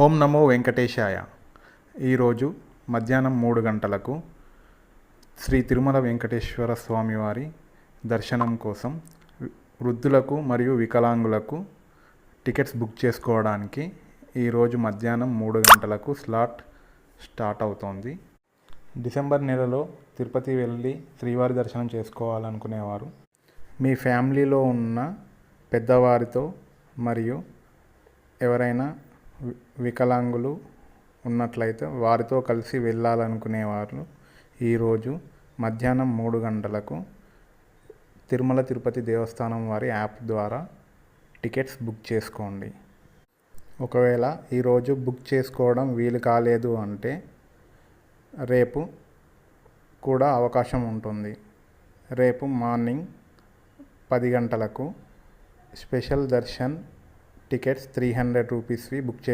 ఓం నమో వెంకటేశాయ. ఈరోజు మధ్యాహ్నం 3 గంటలకు శ్రీ తిరుమల వెంకటేశ్వర స్వామివారి దర్శనం కోసం వృద్ధులకు మరియు వికలాంగులకు టికెట్స్ బుక్ చేసుకోవడానికి ఈరోజు మధ్యాహ్నం 3 గంటలకు స్టార్ట్ అవుతోంది. డిసెంబర్ నెలలో తిరుపతి వెళ్ళి శ్రీవారి దర్శనం చేసుకోవాలనుకునేవారు మీ ఫ్యామిలీలో ఉన్న పెద్దవారితో మరియు ఎవరైనా వికలాంగులు ఉన్నట్లయితే వారితో కలిసి వెళ్ళాలనుకునేవారు ఈరోజు మధ్యాహ్నం 3 గంటలకు తిరుమల తిరుపతి దేవస్థానం వారి యాప్ ద్వారా టికెట్స్ బుక్ చేసుకోండి. ఒకవేళ ఈరోజు బుక్ చేసుకోవడం వీలు కాలేదు అంటే రేపు కూడా అవకాశం ఉంటుంది. రేపు మార్నింగ్ 10 గంటలకు స్పెషల్ దర్శన్ టికెట్స్ 300 రూపీస్వి బుక్